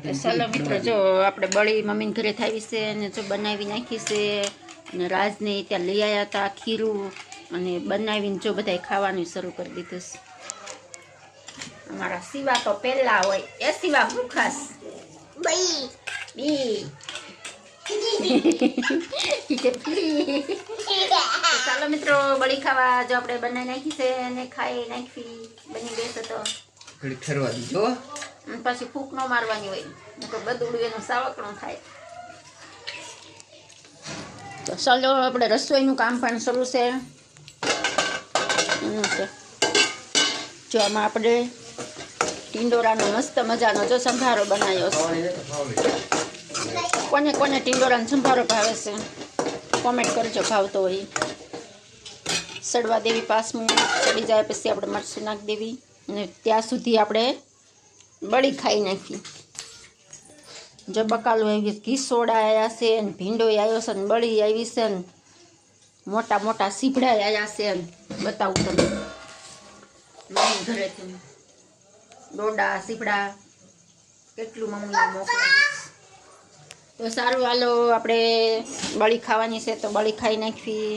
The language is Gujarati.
ચાલો મિત્રો, જો આપણે બળી મમ્મીને ઘરે થાવી છે અને જો બનાવી નાખી છે અને રાજને ત્યાં લઈ આવ્યા હતા ખીરું અને બનાવીને જો બધાય ખાવાનું શરૂ કરી દીધું છે. અમારા સિવા તો પહેલા હોય એ સિવા હું ખાસ બી ચાલો મિત્રો, બળી ખાવા જો આપણે બનાવી નાખી છે અને ખાઈ નાખી બની બેસે તો ફરવા દીધો પછી ફૂંક ન મારવાની હોય, બધું એનું સાવકણું થાય. તો ચાલો આપણે રસોઈનું કામ પણ શરૂ છે. જો આમાં આપણે ટીંડોરાનો મસ્ત મજાનો જો સંભારો બનાવ્યો છે. કોને કોને ટીંડોરાનો સંભારો ભાવે છે કોમેન્ટ કરજો, ભાવતો હોય. સડવા દેવી 5 મિનિટ ચડી જાય પછી આપણે મરચું નાખી દેવી અને ત્યાં સુધી આપણે બળી ખાઈ નાખી. જો બકાલું આવી ઘી સોડા આવ્યા છે ને ભીંડો આવ્યો છે ને બળી આવી છે ને મોટા મોટા સીભડા આવ્યા છે ને બતાવું તમે મમ્મી ઘરેથી ડોડા સીભડા કેટલું મમ્મીને મોકલાવીશ. તો સારું, હાલો આપણે બળી ખાવાની છે તો બળી ખાઈ નાખવી.